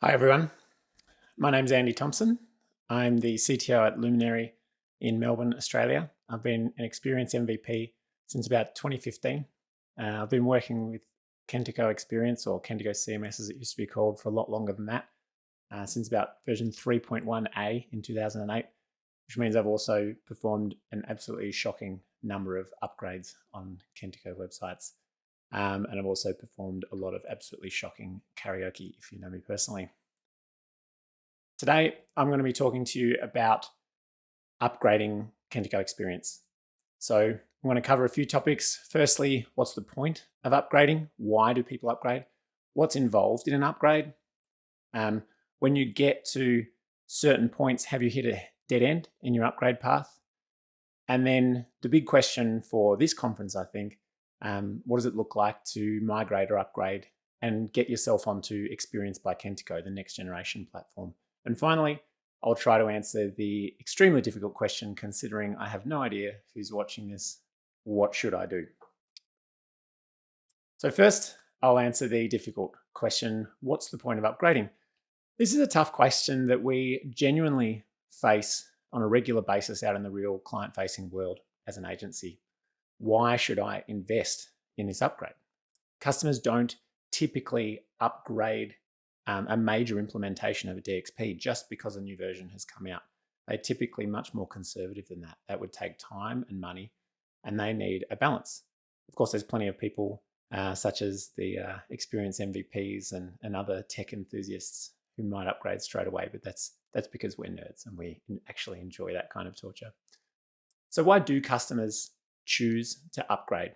Hi everyone, my name's Andy Thompson. I'm the CTO at Luminary in Melbourne, Australia. I've been an Xperience MVP since about 2015. I've been working with Kentico Xperience, or Kentico CMS as it used to be called, for a lot longer than that, since about version 3.1A in 2008, which means I've also performed an absolutely shocking number of upgrades on Kentico websites. And I've also performed a lot of absolutely shocking karaoke, if you know me personally. Today, I'm going to be talking to you about upgrading Kentico Xperience. So I'm going to cover a few topics. Firstly, what's the point of upgrading? Why do people upgrade? What's involved in an upgrade? When you get to certain points, have you hit a dead end in your upgrade path? And then the big question for this conference, I think, what does it look like to migrate or upgrade and get yourself onto Xperience by Kentico, the next generation platform? And finally, I'll try to answer the extremely difficult question, considering I have no idea who's watching this. What should I do? So first, I'll answer the difficult question, what's the point of upgrading? This is a tough question that we genuinely face on a regular basis out in the real client-facing world as an agency. Why should I invest in this upgrade? Customers don't typically upgrade a major implementation of a DXP just because a new version has come out. They're typically much more conservative than that. That would take time and money, and they need a balance. Of course, there's plenty of people such as the Xperience MVPs and other tech enthusiasts who might upgrade straight away, but that's because we're nerds and we actually enjoy that kind of torture. So why do customers choose to upgrade?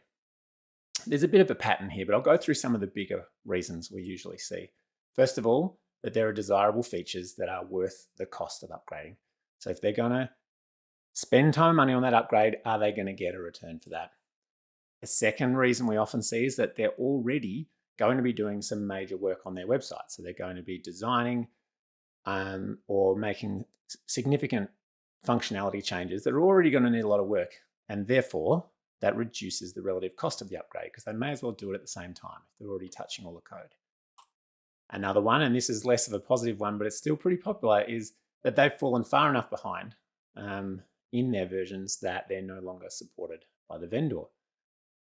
There's a bit of a pattern here, but I'll go through some of the bigger reasons we usually see. First of all, that there are desirable features that are worth the cost of upgrading. So if they're going to spend time and money on that upgrade, are they going to get a return for that? A second reason we often see is that they're already going to be doing some major work on their website. So they're going to be designing or making significant functionality changes that are already going to need a lot of work. And therefore, that reduces the relative cost of the upgrade because they may as well do it at the same time if they're already touching all the code. Another one, and this is less of a positive one, but it's still pretty popular, is that they've fallen far enough behind in their versions that they're no longer supported by the vendor.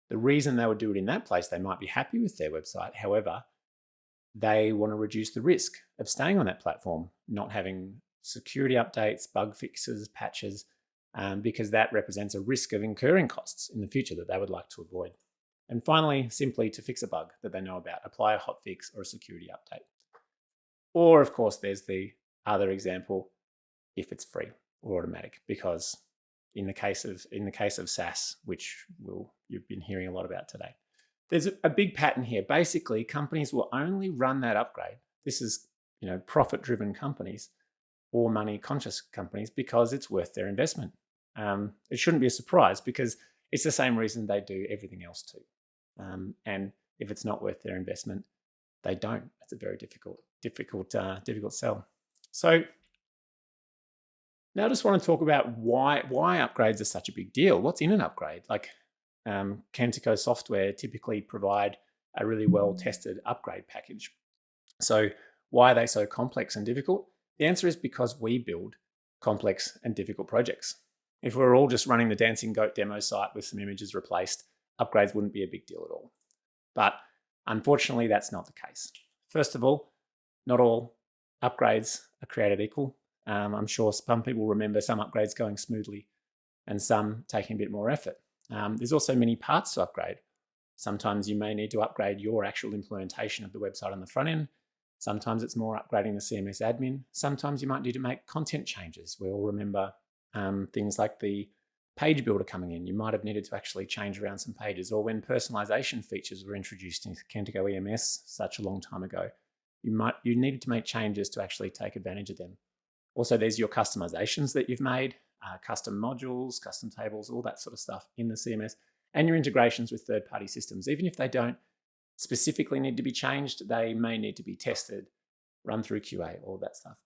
The reason they would do it in that place, they might be happy with their website. However, they want to reduce the risk of staying on that platform, not having security updates, bug fixes, patches, because that represents a risk of incurring costs in the future that they would like to avoid. And finally, simply to fix a bug that they know about, apply a hotfix or a security update. Or of course, there's the other example, if it's free or automatic, because in the case of SaaS, which you've been hearing a lot about today, there's a big pattern here. Basically, companies will only run that upgrade. This is, profit-driven companies or money-conscious companies because it's worth their investment. It shouldn't be a surprise because it's the same reason they do everything else too. And if it's not worth their investment, they don't. It's a very difficult sell. So now I just want to talk about why upgrades are such a big deal. What's in an upgrade? Like Kentico software typically provide a really well-tested upgrade package. So why are they so complex and difficult? The answer is because we build complex and difficult projects. If we were all just running the Dancing Goat demo site with some images replaced, upgrades wouldn't be a big deal at all. But unfortunately, that's not the case. First of all, not all upgrades are created equal. I'm sure some people remember some upgrades going smoothly and some taking a bit more effort. There's also many parts to upgrade. Sometimes you may need to upgrade your actual implementation of the website on the front end. Sometimes it's more upgrading the CMS admin. Sometimes you might need to make content changes. We all remember things like the page builder coming in. You might have needed to actually change around some pages, or when personalization features were introduced into Kentico EMS such a long time ago, you needed to make changes to actually take advantage of them. Also, there's your customizations that you've made, custom modules, custom tables, all that sort of stuff in the CMS, and your integrations with third-party systems. Even if they don't specifically need to be changed, they may need to be tested, run through QA, all that stuff.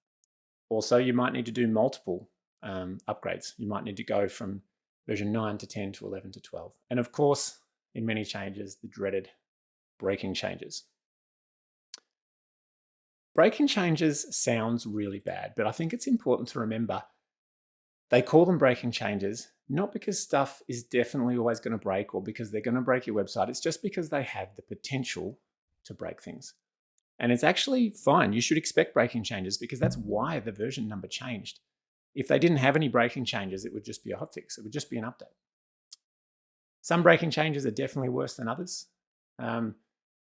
Also, you might need to do multiple upgrades. You might need to go from version 9 to 10 to 11 to 12. And of course, in many changes, the dreaded breaking changes. Breaking changes sounds really bad, but I think it's important to remember they call them breaking changes, not because stuff is definitely always going to break or because they're going to break your website. It's just because they have the potential to break things. And it's actually fine. You should expect breaking changes because that's why the version number changed. If they didn't have any breaking changes, it would just be a hotfix. It would just be an update. Some breaking changes are definitely worse than others.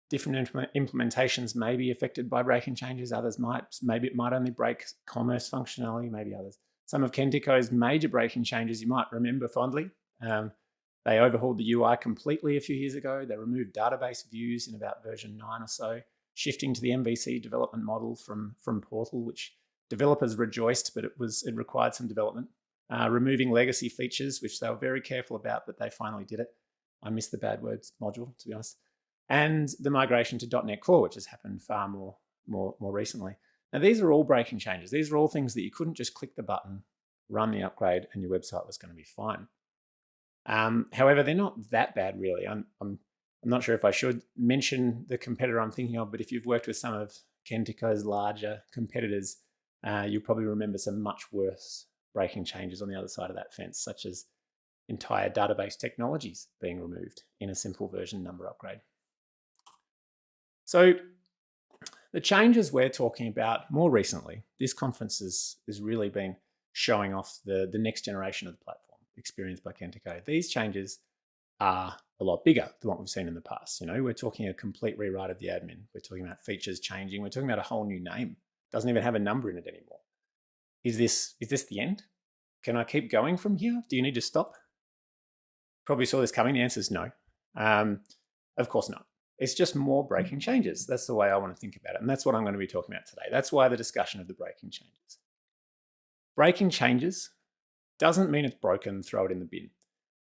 Different implementations may be affected by breaking changes. Others might. Maybe it might only break commerce functionality, maybe others. Some of Kentico's major breaking changes you might remember fondly. They overhauled the UI completely a few years ago. They removed database views in about version 9 or so, shifting to the MVC development model from Portal, which developers rejoiced, but it required some development. Removing legacy features, which they were very careful about, but they finally did it. I missed the bad words module, to be honest. And the migration to .NET Core, which has happened far more recently. Now, these are all breaking changes. These are all things that you couldn't just click the button, run the upgrade, and your website was going to be fine. However, they're not that bad, really. I'm not sure if I should mention the competitor I'm thinking of, but if you've worked with some of Kentico's larger competitors, you'll probably remember some much worse breaking changes on the other side of that fence, such as entire database technologies being removed in a simple version number upgrade. So the changes we're talking about more recently, this conference has really been showing off the next generation of the platform, Xperience by Kentico. These changes are a lot bigger than what we've seen in the past. We're talking a complete rewrite of the admin. We're talking about features changing. We're talking about a whole new name. It doesn't even have a number in it anymore. Is this the end? Can I keep going from here? Do you need to stop? Probably saw this coming. The answer is no. Of course not. It's just more breaking changes. That's the way I want to think about it. And that's what I'm going to be talking about today. That's why the discussion of the breaking changes. Breaking changes doesn't mean it's broken, throw it in the bin.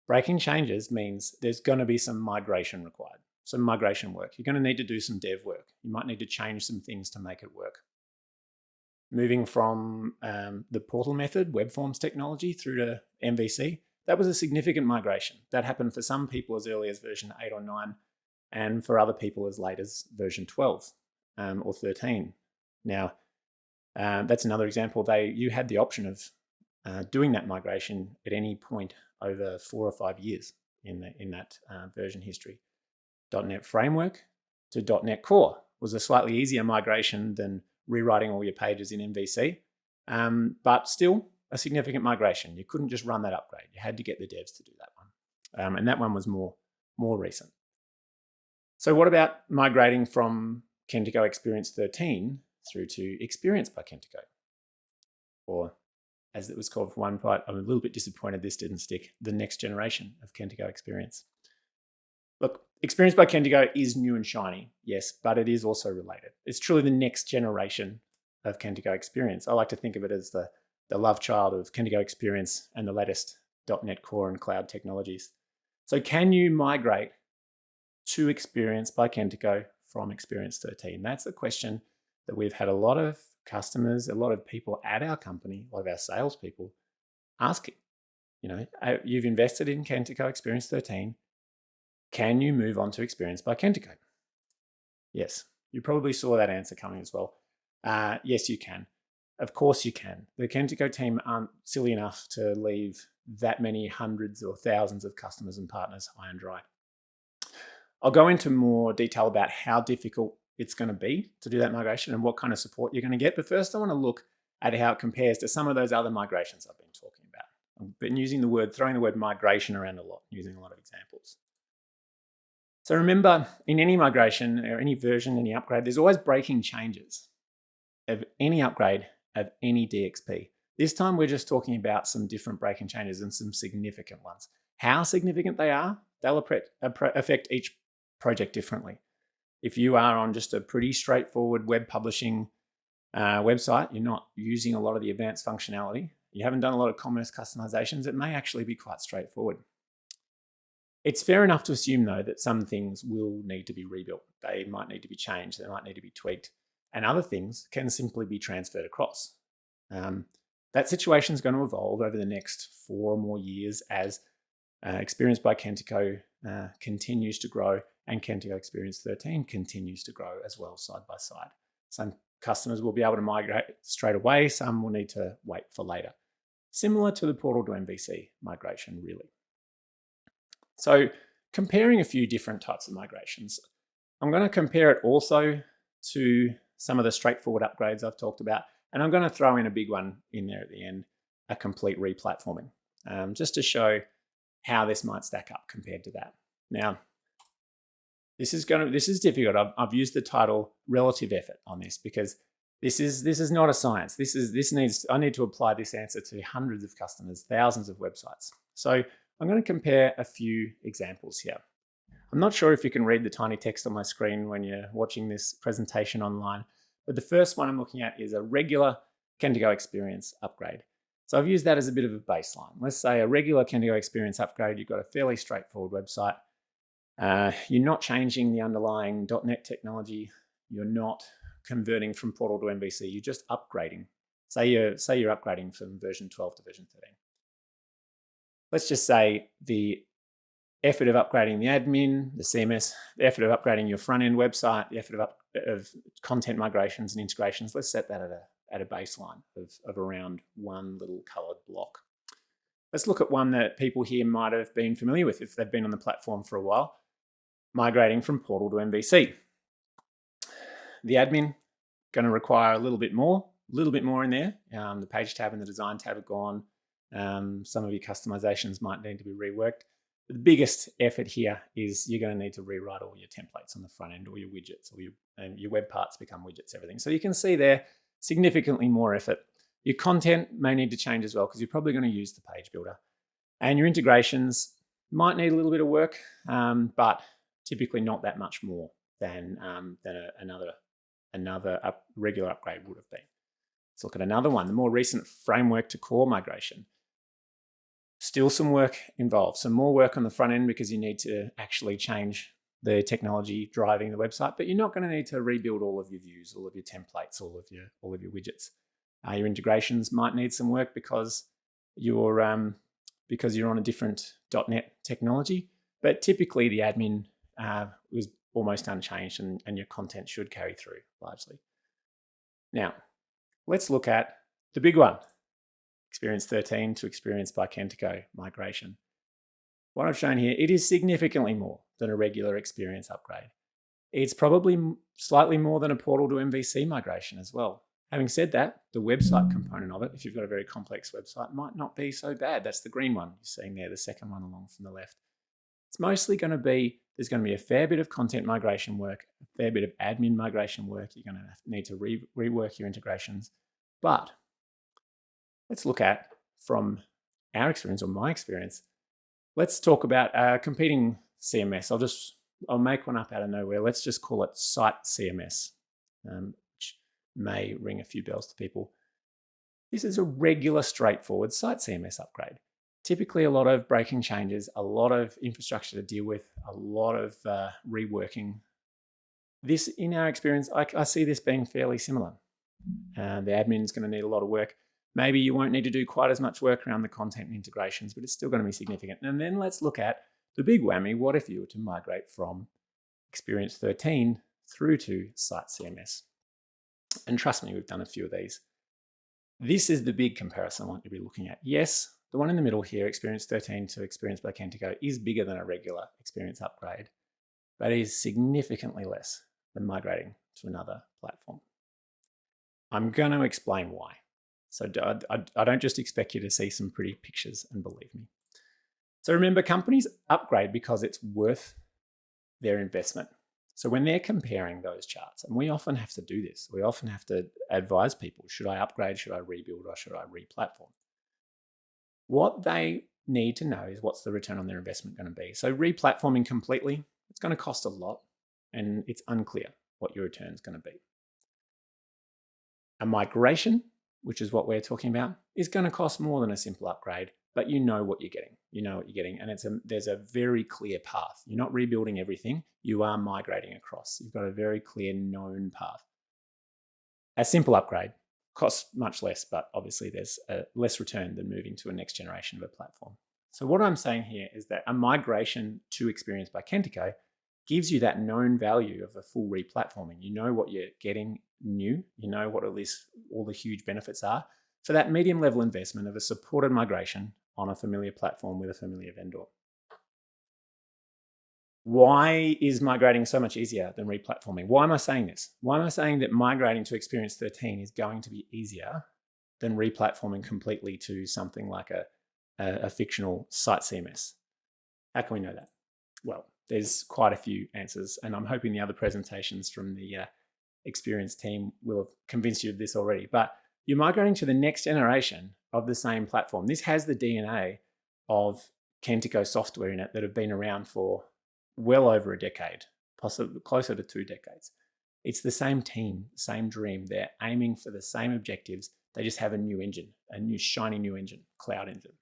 Breaking changes means there's going to be some migration required, some migration work. You're going to need to do some dev work. You might need to change some things to make it work. Moving from the portal method, web forms technology, through to MVC, that was a significant migration. That happened for some people as early as version 8 or 9, and for other people as late as version 12 or 13. Now, that's another example. You had the option of doing that migration at any point over 4 or 5 years in that version history. .NET Framework to .NET Core was a slightly easier migration than rewriting all your pages in MVC, but still a significant migration. You couldn't just run that upgrade. You had to get the devs to do that one. And that one was more recent. So what about migrating from Kentico Xperience 13 through to Xperience by Kentico? Or as it was called for one part, I'm a little bit disappointed this didn't stick, the next generation of Kentico Xperience. Look, Xperience by Kentico is new and shiny, yes, but it is also related. It's truly the next generation of Kentico Xperience. I like to think of it as the love child of Kentico Xperience and the latest .NET Core and cloud technologies. So can you migrate to Xperience by Kentico from Xperience 13? That's the question that we've had a lot of customers, a lot of people at our company, a lot of our salespeople asking. You've invested in Kentico Xperience 13. Can you move on to Xperience by Kentico? Yes, you probably saw that answer coming as well. Yes, you can. Of course you can. The Kentico team aren't silly enough to leave that many hundreds or thousands of customers and partners high and dry. I'll go into more detail about how difficult it's going to be to do that migration and what kind of support you're going to get. But first, I want to look at how it compares to some of those other migrations I've been talking about. I've been throwing the word migration around a lot, using a lot of examples. So remember, in any migration or any version, any upgrade, there's always breaking changes of any upgrade of any DXP. This time, we're just talking about some different breaking changes and some significant ones. How significant they are, they'll affect each project differently. If you are on just a pretty straightforward web publishing website, you're not using a lot of the advanced functionality, you haven't done a lot of commerce customizations, it may actually be quite straightforward. It's fair enough to assume, though, that some things will need to be rebuilt. They might need to be changed, they might need to be tweaked, and other things can simply be transferred across. That situation is going to evolve over the next 4 or more years as Xperience by Kentico continues to grow and Kentico Xperience 13 continues to grow as well, side by side. Some customers will be able to migrate straight away. Some will need to wait for later. Similar to the portal to MVC migration, really. So comparing a few different types of migrations, I'm going to compare it also to some of the straightforward upgrades I've talked about, and I'm going to throw in a big one in there at the end, a complete replatforming, just to show how this might stack up compared to that. Now, this is difficult. I've used the title relative effort on this because this is not a science. I need to apply this answer to hundreds of customers, thousands of websites. So I'm going to compare a few examples here. I'm not sure if you can read the tiny text on my screen when you're watching this presentation online, but the first one I'm looking at is a regular Kentico Xperience upgrade. So I've used that as a bit of a baseline. Let's say a regular Kentico Xperience upgrade, you've got a fairly straightforward website. You're not changing the underlying .NET technology. You're not converting from portal to MVC. You're just upgrading. Say you're upgrading from version 12 to version 13. Let's just say the effort of upgrading the admin, the CMS, the effort of upgrading your front-end website, the effort of content migrations and integrations, let's set that at a baseline of around one little colored block. Let's look at one that people here might have been familiar with if they've been on the platform for a while, migrating from portal to MVC. The admin going to require a little bit more in there. The page tab and the design tab are gone. Some of your customizations might need to be reworked. The biggest effort here is you're going to need to rewrite all your templates on the front end, or your widgets, or your web parts become widgets, everything. So you can see there, significantly more effort. Your content may need to change as well because you're probably going to use the page builder. And your integrations might need a little bit of work, but typically not that much more than another regular upgrade would have been. Let's look at another one, the more recent framework to core migration. Still some work involved, some more work on the front end because you need to actually change the technology driving the website, but you're not going to need to rebuild all of your views, all of your templates, all of your widgets. Your integrations might need some work because you're on a different .NET technology, but typically the admin was almost unchanged and your content should carry through largely. Now, let's look at the big one. Xperience 13 to Xperience by Kentico migration. What I've shown here, it is significantly more than a regular Xperience upgrade. It's probably slightly more than a portal to MVC migration as well. Having said that, the website component of it, if you've got a very complex website, might not be so bad. That's the green one you're seeing there, the second one along from the left. It's mostly going to be, there's going to be a fair bit of content migration work, a fair bit of admin migration work. You're going to need to rework your integrations. But let's look at, from our experience or my experience, let's talk about competing CMS. I'll make one up out of nowhere. Let's just call it Site CMS, which may ring a few bells to people. This is a regular, straightforward Site CMS upgrade. Typically a lot of breaking changes, a lot of infrastructure to deal with, a lot of reworking. This, in our experience, I see this being fairly similar. The admin is going to need a lot of work. Maybe you won't need to do quite as much work around the content and integrations, but it's still going to be significant. And then let's look at the big whammy. What if you were to migrate from Xperience 13 through to Site CMS? And trust me, we've done a few of these. This is the big comparison I want you to be looking at. Yes, the one in the middle here, Xperience 13 to Xperience by Kentico, is bigger than a regular Xperience upgrade, but is significantly less than migrating to another platform. I'm going to explain why. So I don't just expect you to see some pretty pictures and believe me. So remember, companies upgrade because it's worth their investment. So when they're comparing those charts, and we often have to do this, we often have to advise people, should I upgrade, should I rebuild, or should I re-platform? What they need to know is what's the return on their investment going to be. So re-platforming completely, it's going to cost a lot, and it's unclear what your return is going to be. A migration, which is what we're talking about, is going to cost more than a simple upgrade, but you know what you're getting. You know what you're getting, and there's a very clear path. You're not rebuilding everything, you are migrating across. You've got a very clear known path. A simple upgrade costs much less, but obviously there's a less return than moving to a next generation of a platform. So what I'm saying here is that a migration to Xperience by Kentico gives you that known value of a full re-platforming. You know what you're getting new, you know what at least all the huge benefits are for that medium level investment of a supported migration on a familiar platform with a familiar vendor. Why is migrating so much easier than re-platforming? Why am I saying this? Why am I saying that migrating to Xperience 13 is going to be easier than re-platforming completely to something like a fictional site CMS? How can we know that? Well, there's quite a few answers, and I'm hoping the other presentations from the Xperience team will have convinced you of this already. But you're migrating to the next generation of the same platform. This has the DNA of Kentico software in it that have been around for well over a decade, possibly closer to 2 decades. It's the same team, same dream. They're aiming for the same objectives. They just have a new engine, a new shiny new engine, cloud engine.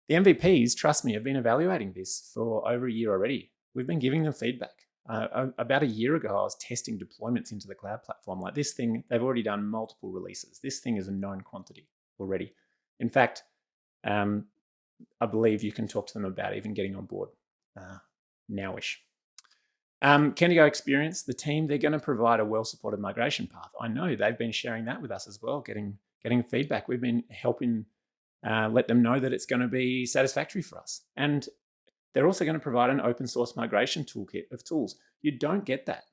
The MVPs, trust me, have been evaluating this for over a year already. We've been giving them feedback. About a year ago, I was testing deployments into the cloud platform. Like this thing, they've already done multiple releases. This thing is a known quantity already. In fact, I believe you can talk to them about even getting on board nowish. Kentico Xperience, the team, they're going to provide a well-supported migration path. I know they've been sharing that with us as well, getting feedback. We've been helping let them know that it's going to be satisfactory for us. And they're also going to provide an open source migration toolkit of tools. You don't get that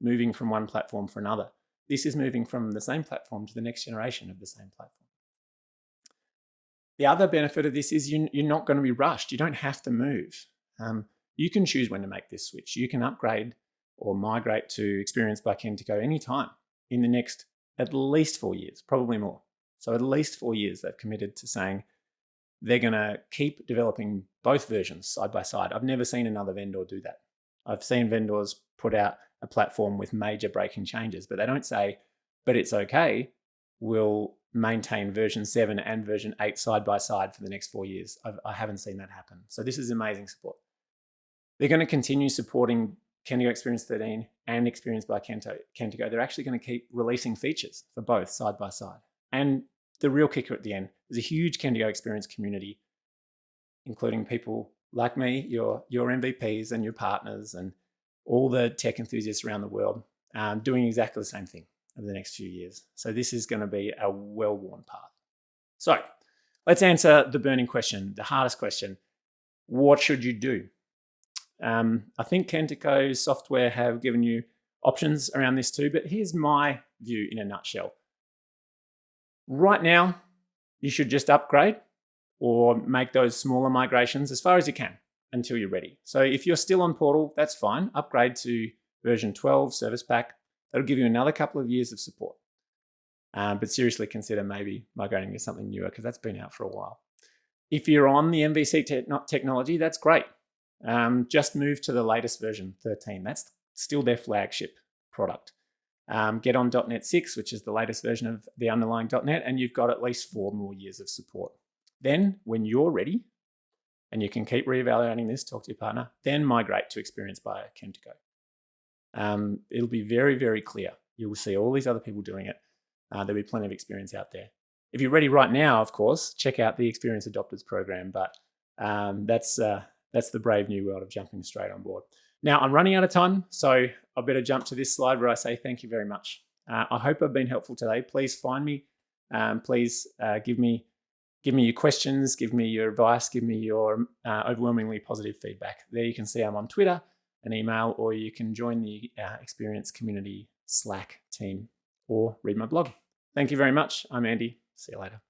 moving from one platform for another. This is moving from the same platform to the next generation of the same platform. The other benefit of this is you're not going to be rushed. You don't have to move. You can choose when to make this switch. You can upgrade or migrate to Xperience by Kentico anytime in the next at least 4 years, probably more. So at least 4 years, they've committed to saying they're going to keep developing both versions side by side. I've never seen another vendor do that. I've seen vendors put out a platform with major breaking changes, but they don't say, but it's okay, we'll maintain version 7 and version 8 side by side for the next 4 years. I haven't seen that happen. So this is amazing support. They're going to continue supporting Kentico Xperience 13 and Xperience by Kentico. They're actually going to keep releasing features for both side by side. And the real kicker at the end, there's a huge Kentico Xperience community, including people like me, your MVPs and your partners and all the tech enthusiasts around the world doing exactly the same thing over the next few years. So this is going to be a well-worn path. So let's answer the burning question, the hardest question. What should you do? I think Kentico's software have given you options around this too, but here's my view in a nutshell. Right now, you should just upgrade or make those smaller migrations as far as you can until you're ready. So if you're still on Portal, that's fine. Upgrade to version 12 Service Pack. That'll give you another couple of years of support. But seriously consider maybe migrating to something newer because that's been out for a while. If you're on the MVC technology, that's great. Just move to the latest version, 13. That's still their flagship product. Get on .NET 6, which is the latest version of the underlying .NET, and you've got at least 4 more years of support. Then, when you're ready, and you can keep reevaluating this, talk to your partner, then migrate to Xperience by Kentico. It'll be very, very clear. You will see all these other people doing it. There'll be plenty of experience out there. If you're ready right now, of course, check out the Xperience Adopters program, but that's the brave new world of jumping straight on board. Now, I'm running out of time, so I better jump to this slide where I say thank you very much. I hope I've been helpful today. Please find me. Please give me your questions, give me your advice, give me your overwhelmingly positive feedback. There you can see I'm on Twitter, an email, or you can join the Xperience Community Slack team or read my blog. Thank you very much. I'm Andy. See you later.